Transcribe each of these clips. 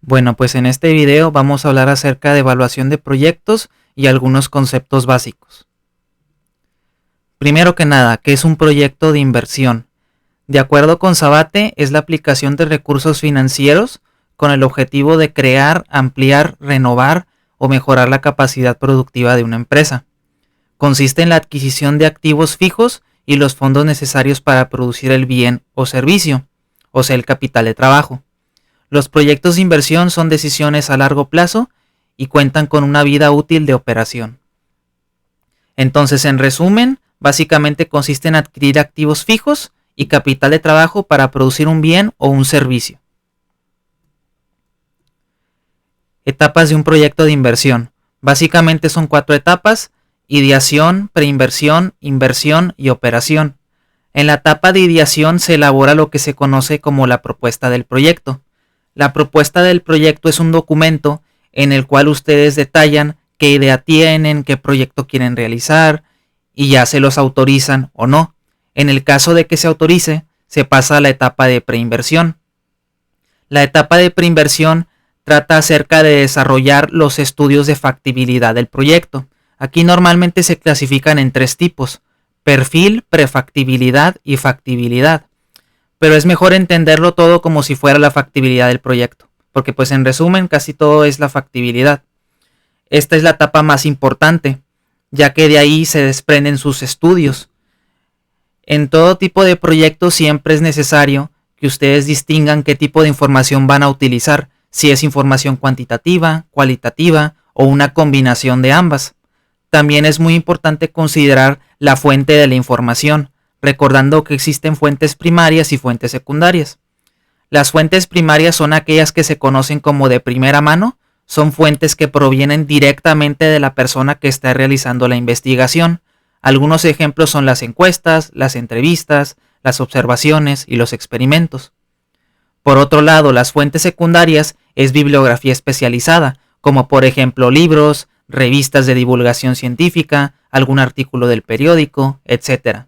Bueno, pues en este video vamos a hablar acerca de evaluación de proyectos y algunos conceptos básicos. Primero que nada, ¿qué es un proyecto de inversión? De acuerdo con Sabate, es la aplicación de recursos financieros con el objetivo de crear, ampliar, renovar o mejorar la capacidad productiva de una empresa. Consiste en la adquisición de activos fijos y los fondos necesarios para producir el bien o servicio, o sea, el capital de trabajo. Los proyectos de inversión son decisiones a largo plazo y cuentan con una vida útil de operación. Entonces, en resumen, básicamente consiste en adquirir activos fijos y capital de trabajo para producir un bien o un servicio. Etapas de un proyecto de inversión. Básicamente son 4 etapas: ideación, preinversión, inversión y operación. En la etapa de ideación se elabora lo que se conoce como la propuesta del proyecto. La propuesta del proyecto es un documento en el cual ustedes detallan qué idea tienen, qué proyecto quieren realizar y ya se los autorizan o no. En el caso de que se autorice, se pasa a la etapa de preinversión. La etapa de preinversión trata acerca de desarrollar los estudios de factibilidad del proyecto. Aquí normalmente se clasifican en 3 tipos: perfil, prefactibilidad y factibilidad. Pero es mejor entenderlo todo como si fuera la factibilidad del proyecto, porque pues en resumen casi todo es la factibilidad. Esta es la etapa más importante, ya que de ahí se desprenden sus estudios. En todo tipo de proyecto siempre es necesario que ustedes distingan qué tipo de información van a utilizar, si es información cuantitativa, cualitativa o una combinación de ambas. También es muy importante considerar la fuente de la información, recordando que existen fuentes primarias y fuentes secundarias. Las fuentes primarias son aquellas que se conocen como de primera mano, son fuentes que provienen directamente de la persona que está realizando la investigación. Algunos ejemplos son las encuestas, las entrevistas, las observaciones y los experimentos. Por otro lado, las fuentes secundarias es bibliografía especializada, como por ejemplo libros, revistas de divulgación científica, algún artículo del periódico, etc.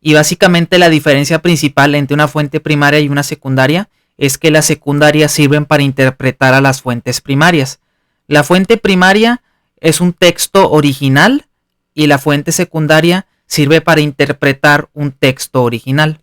Y básicamente la diferencia principal entre una fuente primaria y una secundaria es que las secundarias sirven para interpretar a las fuentes primarias. La fuente primaria es un texto original y la fuente secundaria sirve para interpretar un texto original.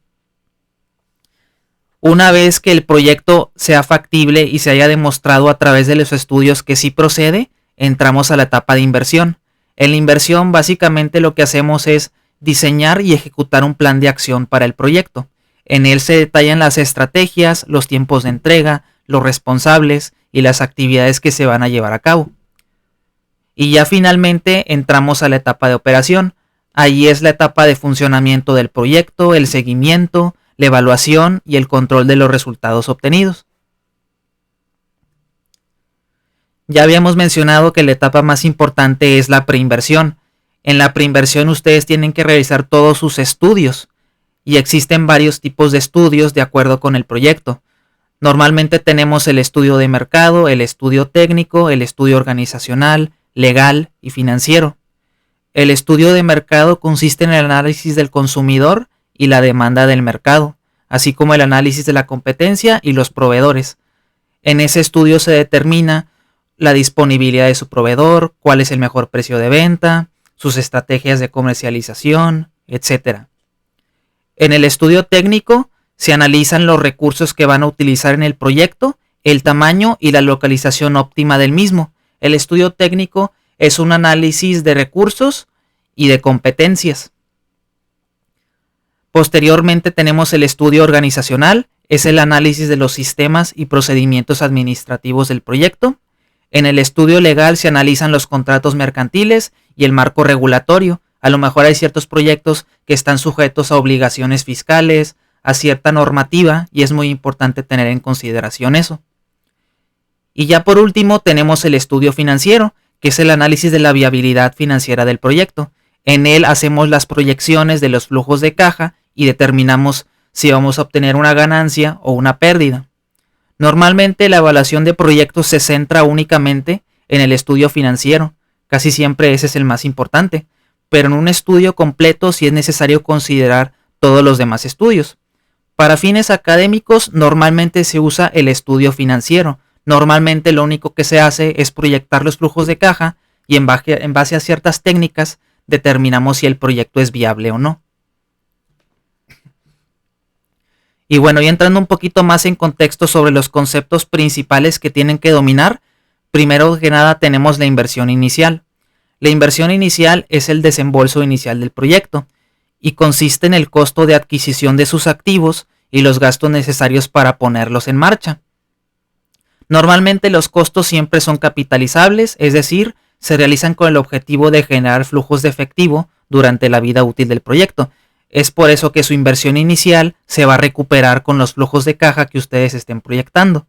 Una vez que el proyecto sea factible y se haya demostrado a través de los estudios que sí procede, entramos a la etapa de inversión. En la inversión básicamente lo que hacemos es diseñar y ejecutar un plan de acción para el proyecto. En él se detallan las estrategias, los tiempos de entrega, los responsables y las actividades que se van a llevar a cabo. Y ya finalmente entramos a la etapa de operación. Ahí es la etapa de funcionamiento del proyecto, el seguimiento, la evaluación y el control de los resultados obtenidos. Ya habíamos mencionado que la etapa más importante es la preinversión. En la preinversión ustedes tienen que realizar todos sus estudios y existen varios tipos de estudios de acuerdo con el proyecto. Normalmente tenemos el estudio de mercado, el estudio técnico, el estudio organizacional, legal y financiero. El estudio de mercado consiste en el análisis del consumidor y la demanda del mercado, así como el análisis de la competencia y los proveedores. En ese estudio se determina la disponibilidad de su proveedor, cuál es el mejor precio de venta, sus estrategias de comercialización, etc. En el estudio técnico se analizan los recursos que van a utilizar en el proyecto, el tamaño y la localización óptima del mismo. El estudio técnico es un análisis de recursos y de competencias. Posteriormente tenemos el estudio organizacional, es el análisis de los sistemas y procedimientos administrativos del proyecto. En el estudio legal se analizan los contratos mercantiles y el marco regulatorio. A lo mejor hay ciertos proyectos que están sujetos a obligaciones fiscales, a cierta normativa, y es muy importante tener en consideración eso. Y ya por último tenemos el estudio financiero, que es el análisis de la viabilidad financiera del proyecto. En él hacemos las proyecciones de los flujos de caja y determinamos si vamos a obtener una ganancia o una pérdida. Normalmente la evaluación de proyectos se centra únicamente en el estudio financiero, casi siempre ese es el más importante, pero en un estudio completo sí es necesario considerar todos los demás estudios. Para fines académicos, normalmente se usa el estudio financiero. Normalmente lo único que se hace es proyectar los flujos de caja y en base a ciertas técnicas determinamos si el proyecto es viable o no. Y bueno, y entrando un poquito más en contexto sobre los conceptos principales que tienen que dominar, primero que nada tenemos la inversión inicial. La inversión inicial es el desembolso inicial del proyecto y consiste en el costo de adquisición de sus activos y los gastos necesarios para ponerlos en marcha. Normalmente los costos siempre son capitalizables, es decir, se realizan con el objetivo de generar flujos de efectivo durante la vida útil del proyecto. Es por eso que su inversión inicial se va a recuperar con los flujos de caja que ustedes estén proyectando.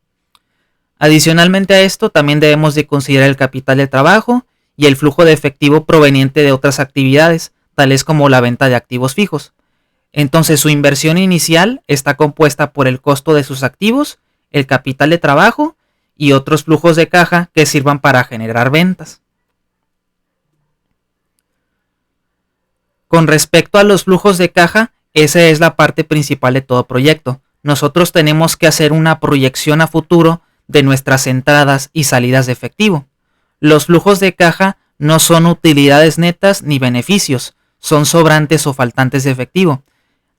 Adicionalmente a esto, también debemos de considerar el capital de trabajo y el flujo de efectivo proveniente de otras actividades, tales como la venta de activos fijos. Entonces, su inversión inicial está compuesta por el costo de sus activos, el capital de trabajo y otros flujos de caja que sirvan para generar ventas. Con respecto a los flujos de caja, esa es la parte principal de todo proyecto. Nosotros tenemos que hacer una proyección a futuro de nuestras entradas y salidas de efectivo. Los flujos de caja no son utilidades netas ni beneficios, son sobrantes o faltantes de efectivo.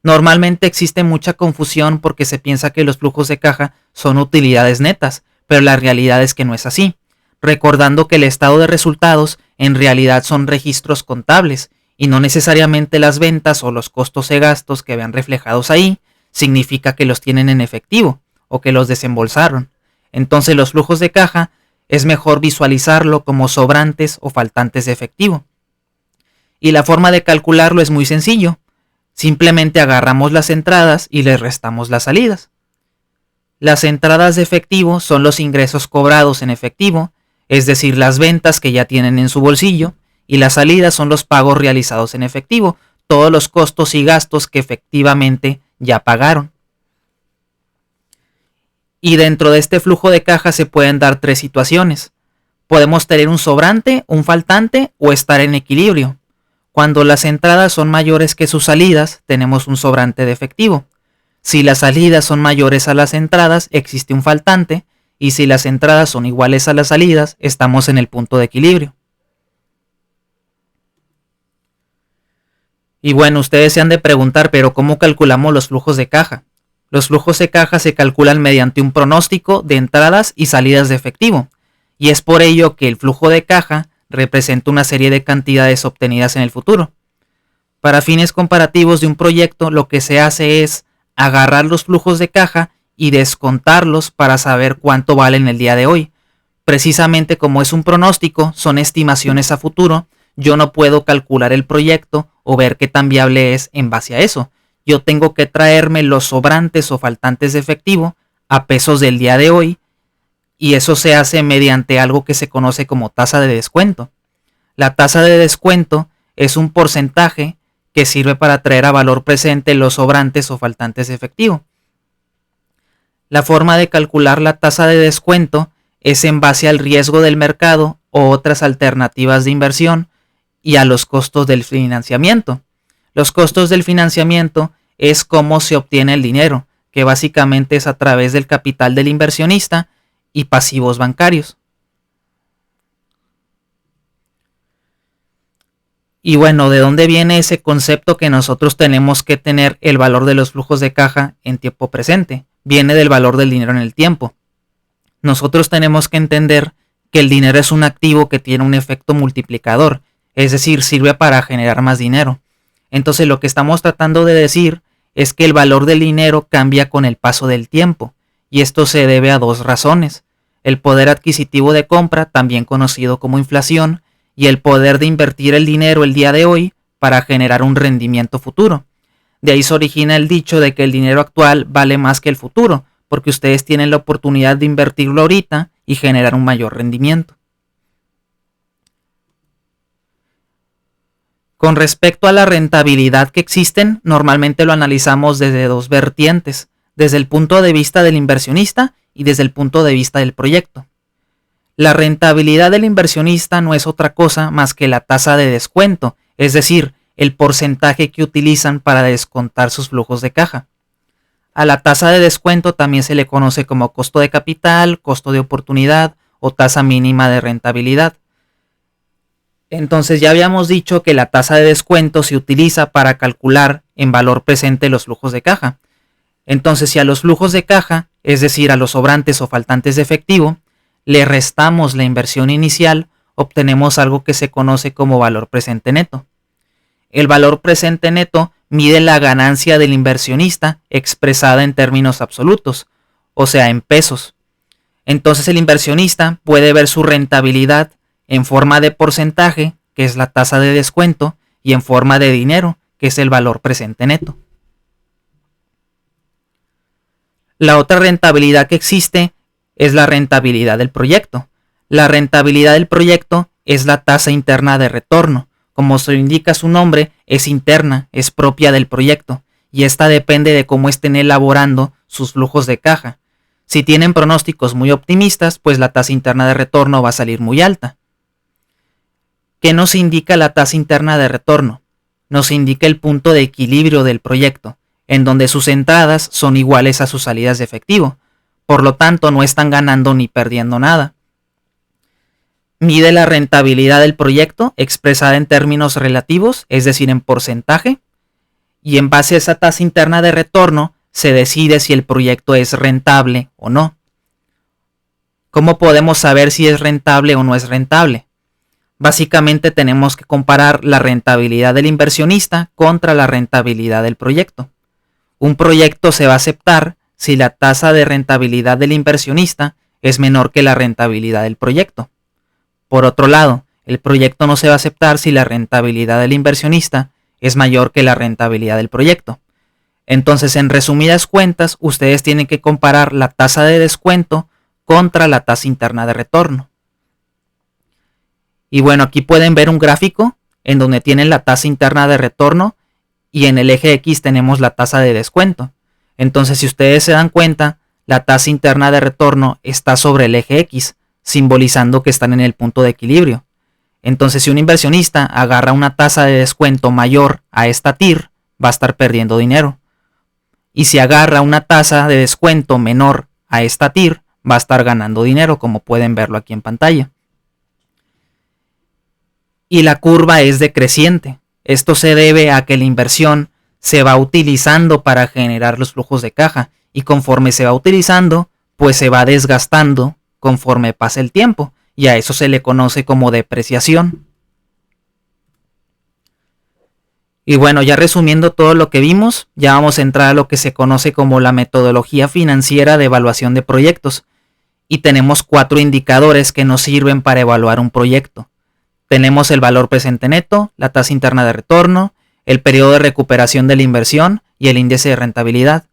Normalmente existe mucha confusión porque se piensa que los flujos de caja son utilidades netas, pero la realidad es que no es así. Recordando que el estado de resultados en realidad son registros contables y no necesariamente las ventas o los costos y gastos que vean reflejados ahí significa que los tienen en efectivo o que los desembolsaron. Entonces los flujos de caja es mejor visualizarlo como sobrantes o faltantes de efectivo. Y la forma de calcularlo es muy sencillo. Simplemente agarramos las entradas y les restamos las salidas. Las entradas de efectivo son los ingresos cobrados en efectivo, es decir, las ventas que ya tienen en su bolsillo, y las salidas son los pagos realizados en efectivo, todos los costos y gastos que efectivamente ya pagaron. Y dentro de este flujo de caja se pueden dar tres situaciones. Podemos tener un sobrante, un faltante o estar en equilibrio. Cuando las entradas son mayores que sus salidas, tenemos un sobrante de efectivo. Si las salidas son mayores a las entradas, existe un faltante, y si las entradas son iguales a las salidas, estamos en el punto de equilibrio. Y bueno, ustedes se han de preguntar, pero ¿cómo calculamos los flujos de caja? Los flujos de caja se calculan mediante un pronóstico de entradas y salidas de efectivo, y es por ello que el flujo de caja representa una serie de cantidades obtenidas en el futuro. Para fines comparativos de un proyecto, lo que se hace es agarrar los flujos de caja y descontarlos para saber cuánto valen el día de hoy. Precisamente como es un pronóstico, son estimaciones a futuro, yo no puedo calcular el proyecto o ver qué tan viable es en base a eso. Yo tengo que traerme los sobrantes o faltantes de efectivo a pesos del día de hoy, y eso se hace mediante algo que se conoce como tasa de descuento. La tasa de descuento es un porcentaje que sirve para traer a valor presente los sobrantes o faltantes de efectivo. La forma de calcular la tasa de descuento es en base al riesgo del mercado o otras alternativas de inversión y a los costos del financiamiento. Los costos del financiamiento es cómo se obtiene el dinero, que básicamente es a través del capital del inversionista y pasivos bancarios. Y bueno, ¿de dónde viene ese concepto que nosotros tenemos que tener el valor de los flujos de caja en tiempo presente? Viene del valor del dinero en el tiempo. Nosotros tenemos que entender que el dinero es un activo que tiene un efecto multiplicador, es decir, sirve para generar más dinero. Entonces lo que estamos tratando de decir es que el valor del dinero cambia con el paso del tiempo, y esto se debe a dos razones: el poder adquisitivo de compra, también conocido como inflación, y el poder de invertir el dinero el día de hoy para generar un rendimiento futuro. De ahí se origina el dicho de que el dinero actual vale más que el futuro, porque ustedes tienen la oportunidad de invertirlo ahorita y generar un mayor rendimiento. Con respecto a la rentabilidad que existen, normalmente lo analizamos desde dos vertientes, desde el punto de vista del inversionista y desde el punto de vista del proyecto. La rentabilidad del inversionista no es otra cosa más que la tasa de descuento, es decir, el porcentaje que utilizan para descontar sus flujos de caja. A la tasa de descuento también se le conoce como costo de capital, costo de oportunidad o tasa mínima de rentabilidad. Entonces ya habíamos dicho que la tasa de descuento se utiliza para calcular en valor presente los flujos de caja. Entonces si a los flujos de caja, es decir, a los sobrantes o faltantes de efectivo, le restamos la inversión inicial, obtenemos algo que se conoce como valor presente neto. El valor presente neto mide la ganancia del inversionista expresada en términos absolutos, o sea, en pesos. Entonces el inversionista puede ver su rentabilidad en forma de porcentaje, que es la tasa de descuento, y en forma de dinero, que es el valor presente neto. La otra rentabilidad que existe es la rentabilidad del proyecto. La rentabilidad del proyecto es la tasa interna de retorno. Como se indica su nombre, es interna, es propia del proyecto, y esta depende de cómo estén elaborando sus flujos de caja. Si tienen pronósticos muy optimistas, pues la tasa interna de retorno va a salir muy alta. ¿Qué nos indica la tasa interna de retorno? Nos indica el punto de equilibrio del proyecto, en donde sus entradas son iguales a sus salidas de efectivo, por lo tanto no están ganando ni perdiendo nada. Mide la rentabilidad del proyecto expresada en términos relativos, es decir, en porcentaje, y en base a esa tasa interna de retorno se decide si el proyecto es rentable o no. ¿Cómo podemos saber si es rentable o no es rentable? Básicamente tenemos que comparar la rentabilidad del inversionista contra la rentabilidad del proyecto. Un proyecto se va a aceptar si la tasa de rentabilidad del inversionista es menor que la rentabilidad del proyecto. Por otro lado, el proyecto no se va a aceptar si la rentabilidad del inversionista es mayor que la rentabilidad del proyecto. Entonces, en resumidas cuentas, ustedes tienen que comparar la tasa de descuento contra la tasa interna de retorno. Y bueno, aquí pueden ver un gráfico en donde tienen la tasa interna de retorno y en el eje X tenemos la tasa de descuento. Entonces, si ustedes se dan cuenta, la tasa interna de retorno está sobre el eje X, simbolizando que están en el punto de equilibrio. Entonces, si un inversionista agarra una tasa de descuento mayor a esta TIR, va a estar perdiendo dinero. Y si agarra una tasa de descuento menor a esta TIR, va a estar ganando dinero, como pueden verlo aquí en pantalla. Y la curva es decreciente. Esto se debe a que la inversión se va utilizando para generar los flujos de caja, y conforme se va utilizando, pues se va desgastando conforme pasa el tiempo, y a eso se le conoce como depreciación. Y bueno, ya resumiendo todo lo que vimos, ya vamos a entrar a lo que se conoce como la metodología financiera de evaluación de proyectos, y tenemos 4 indicadores que nos sirven para evaluar un proyecto. Tenemos el valor presente neto, la tasa interna de retorno, el periodo de recuperación de la inversión y el índice de rentabilidad.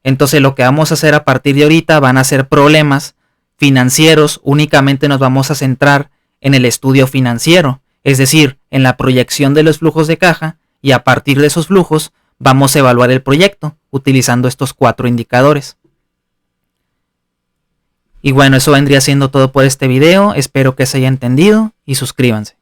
Entonces lo que vamos a hacer a partir de ahorita van a ser problemas financieros, únicamente nos vamos a centrar en el estudio financiero, es decir, en la proyección de los flujos de caja, y a partir de esos flujos vamos a evaluar el proyecto utilizando estos 4 indicadores. Y bueno, eso vendría siendo todo por este video, espero que se haya entendido y suscríbanse.